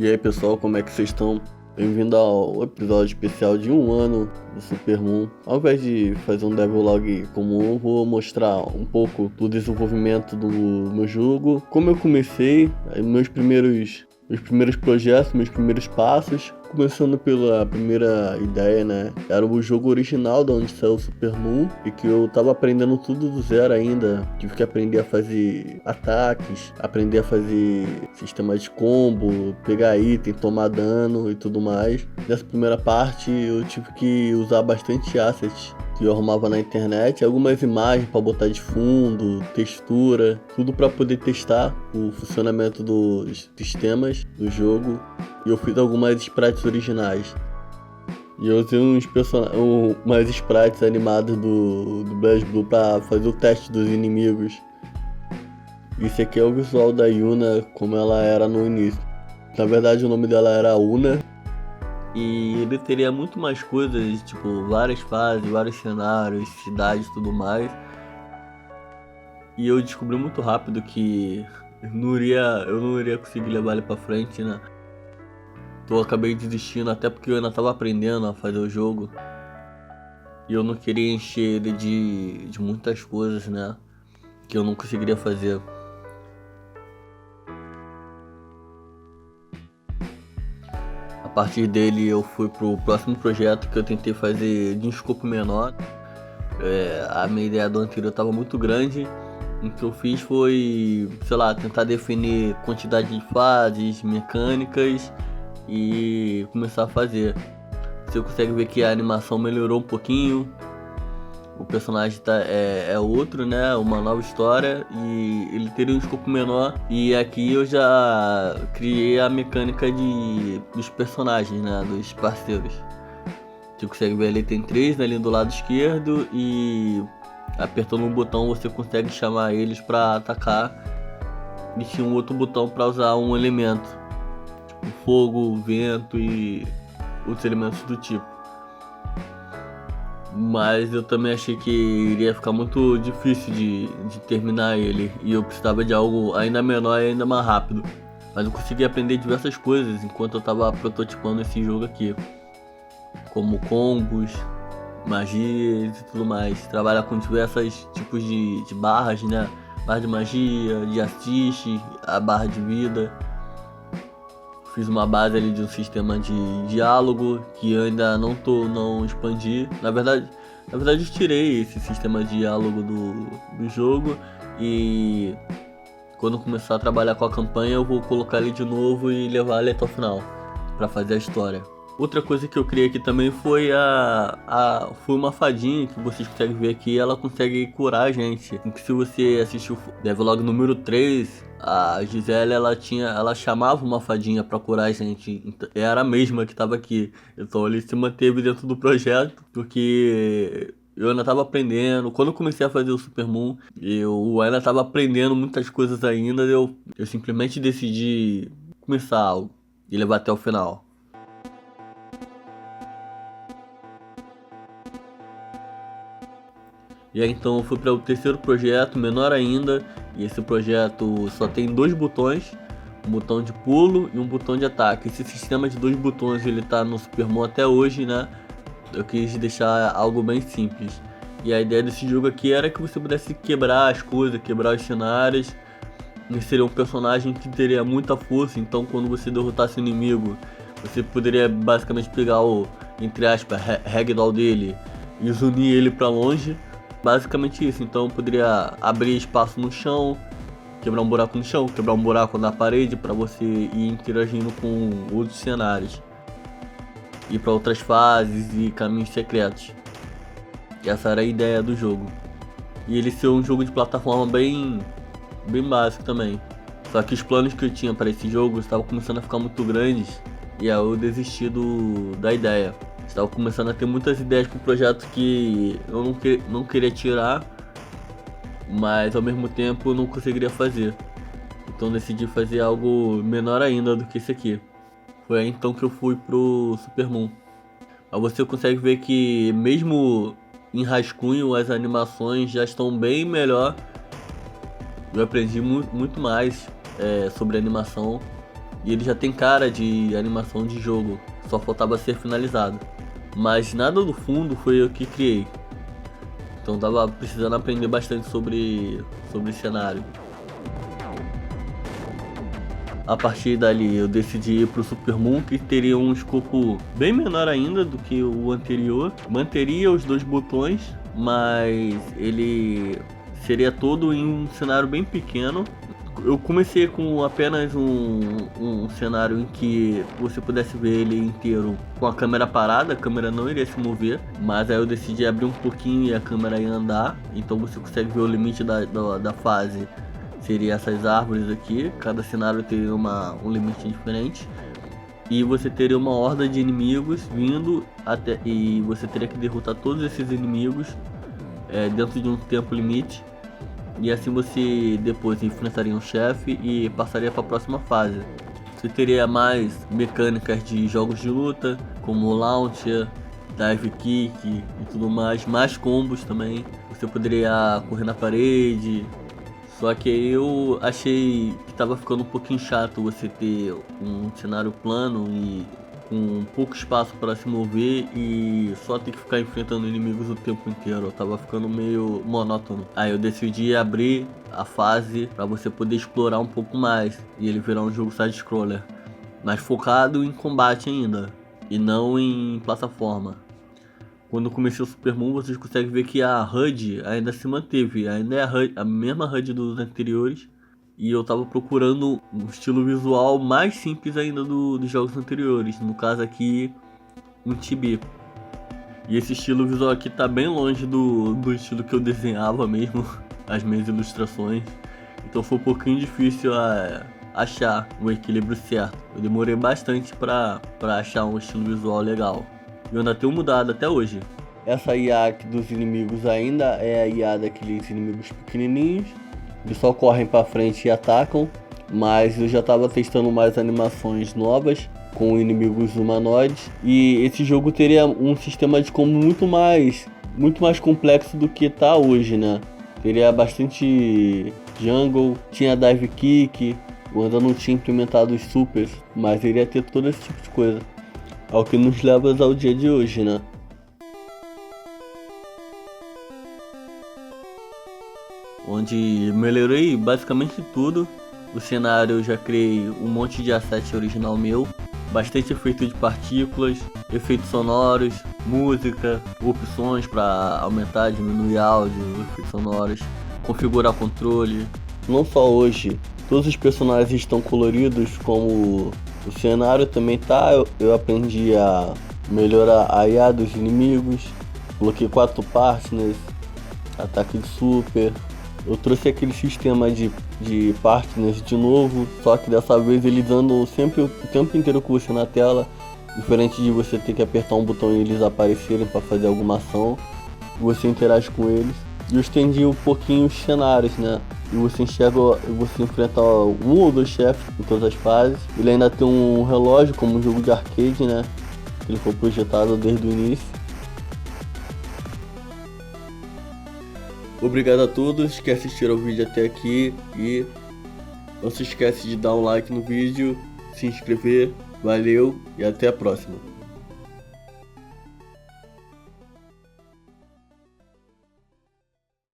E aí pessoal, como é que vocês estão? Bem-vindo ao episódio especial de 1 ano do Supermoon. Ao invés de fazer um devlog comum, vou mostrar um pouco do desenvolvimento do meu jogo, como eu comecei, meus primeiros projetos, meus primeiros passos. Começando pela primeira ideia, né? Era o jogo original da onde saiu o Supermoon e que eu tava aprendendo tudo do zero ainda. Tive que aprender a fazer ataques, aprender a fazer sistema de combo, pegar item, tomar dano e tudo mais. Nessa primeira parte eu tive que usar bastante assets que eu arrumava na internet, algumas imagens para botar de fundo, textura, tudo para poder testar o funcionamento dos sistemas do jogo. E eu fiz algumas sprites originais. E eu usei umas sprites animadas do BlazBlue para fazer o teste dos inimigos. Esse aqui é o visual da Yuna como ela era no início. Na verdade o nome dela era Una. E ele teria muito mais coisas, tipo várias fases, vários cenários, cidades e tudo mais. E eu descobri muito rápido que eu não iria conseguir levar ele pra frente, né? Então eu acabei desistindo, até porque eu ainda tava aprendendo a fazer o jogo. E eu não queria encher ele de muitas coisas, né? Que eu não conseguiria fazer. A partir dele eu fui pro próximo projeto que eu tentei fazer de um escopo menor. A minha ideia do anterior estava muito grande. O que eu fiz foi, sei lá, tentar definir quantidade de fases, mecânicas e começar a fazer. Você consegue ver que a animação melhorou um pouquinho. O personagem é outro, né? Uma nova história e ele teria um escopo menor. E aqui eu já criei a mecânica dos personagens, né? Dos parceiros. Você consegue ver ali, tem 3 ali do lado esquerdo e apertando um botão você consegue chamar eles para atacar. E tinha um outro botão para usar um elemento, tipo fogo, vento e outros elementos do tipo. Mas eu também achei que iria ficar muito difícil de terminar ele. E eu precisava de algo ainda menor e ainda mais rápido. Mas eu consegui aprender diversas coisas enquanto eu estava prototipando esse jogo aqui. Como combos, magias e tudo mais. Trabalhar com diversos tipos de barras, né? Barra de magia, de assist, a barra de vida. Fiz uma base ali de um sistema de diálogo que eu ainda não expandi. Na verdade eu tirei esse sistema de diálogo do jogo e quando começar a trabalhar com a campanha eu vou colocar ele de novo e levar ele até o final para fazer a história. Outra coisa que eu criei aqui também foi foi uma fadinha que vocês conseguem ver aqui, ela consegue curar a gente. Se você assistiu o devlog número 3, a Gisele ela chamava uma fadinha pra curar a gente, era a mesma que tava aqui. Então ele se manteve dentro do projeto, porque eu ainda tava aprendendo. Quando eu comecei a fazer o Supermoon, eu ainda tava aprendendo muitas coisas ainda. Eu simplesmente decidi começar algo e levar até o final. E aí então eu fui para o terceiro projeto, menor ainda, e esse projeto só tem 2 botões, um botão de pulo e um botão de ataque. Esse sistema de 2 botões ele tá no Supermoon até hoje, né? Eu quis deixar algo bem simples. E a ideia desse jogo aqui era que você pudesse quebrar as coisas, quebrar os cenários. E seria um personagem que teria muita força, então quando você derrotasse o inimigo, você poderia basicamente pegar o, entre aspas, ragdoll dele e zunir ele para longe. Basicamente isso, então eu poderia abrir espaço no chão, quebrar um buraco no chão, quebrar um buraco na parede para você ir interagindo com outros cenários. Ir para outras fases e caminhos secretos. Essa era a ideia do jogo. E ele ser um jogo de plataforma bem básico também. Só que os planos que eu tinha para esse jogo estavam começando a ficar muito grandes e aí eu desisti da ideia. Estava começando a ter muitas ideias para o projeto que eu não queria tirar, mas ao mesmo tempo eu não conseguiria fazer. Então decidi fazer algo menor ainda do que esse aqui. Foi aí então que eu fui pro Supermoon. Mas você consegue ver que mesmo em rascunho as animações já estão bem melhor. Eu aprendi muito mais sobre animação e ele já tem cara de animação de jogo, só faltava ser finalizado. Mas nada do fundo foi eu que criei, então tava precisando aprender bastante sobre cenário. A partir dali eu decidi ir pro Supermoon, que teria um escopo bem menor ainda do que o anterior. Manteria os 2 botões, mas ele seria todo em um cenário bem pequeno. Eu comecei com apenas um cenário em que você pudesse ver ele inteiro com a câmera parada, a câmera não iria se mover, mas aí eu decidi abrir um pouquinho e a câmera ia andar, então você consegue ver o limite da fase. Seria essas árvores aqui, cada cenário teria um limite diferente. E você teria uma horda de inimigos vindo e você teria que derrotar todos esses inimigos dentro de um tempo limite. E assim você depois enfrentaria um chefe e passaria para a próxima fase. Você teria mais mecânicas de jogos de luta, como launcher, dive kick e tudo mais combos também. Você poderia correr na parede. Só que eu achei que tava ficando um pouquinho chato você ter um cenário plano e com pouco espaço para se mover e só ter que ficar enfrentando inimigos o tempo inteiro. Eu tava ficando meio monótono. Aí eu decidi abrir a fase para você poder explorar um pouco mais e ele virar um jogo side-scroller, mas focado em combate ainda e não em plataforma. Quando comecei o Supermoon, vocês conseguem ver que a HUD ainda se manteve, ainda é a mesma HUD dos anteriores. E eu tava procurando um estilo visual mais simples ainda dos jogos anteriores, no caso aqui, um chibi. E esse estilo visual aqui tá bem longe do estilo que eu desenhava mesmo, as minhas ilustrações. Então foi um pouquinho difícil achar o equilíbrio certo. Eu demorei bastante pra achar um estilo visual legal. E eu ainda tenho mudado até hoje. Essa IA aqui dos inimigos ainda é a IA daqueles inimigos pequenininhos. Eles só correm pra frente e atacam. Mas eu já tava testando mais animações novas com inimigos humanoides. E esse jogo teria um sistema de combo muito mais complexo do que tá hoje, né? Teria bastante jungle, tinha dive kick. Eu ainda não tinha implementado os supers, mas iria ter todo esse tipo de coisa. Ao que nos leva ao dia de hoje, né? Onde melhorei basicamente tudo. O cenário eu já criei um monte de asset original meu, bastante efeito de partículas, efeitos sonoros, música, opções para aumentar, diminuir áudio, efeitos sonoros, configurar controle. Não só hoje, todos os personagens estão coloridos, como o cenário também tá. Eu aprendi a melhorar a IA dos inimigos, coloquei 4 partners, ataque de super. Eu trouxe aquele sistema de partners de novo, só que dessa vez eles andam sempre o tempo inteiro com você na tela, diferente de você ter que apertar um botão e eles aparecerem para fazer alguma ação. Você interage com eles. E eu estendi um pouquinho os cenários, né? E você enfrenta um ou 2 chefes em todas as fases. Ele ainda tem um relógio como um jogo de arcade, né? Ele foi projetado desde o início. Obrigado a todos que assistiram o vídeo até aqui e não se esquece de dar um like no vídeo, se inscrever. Valeu e até a próxima.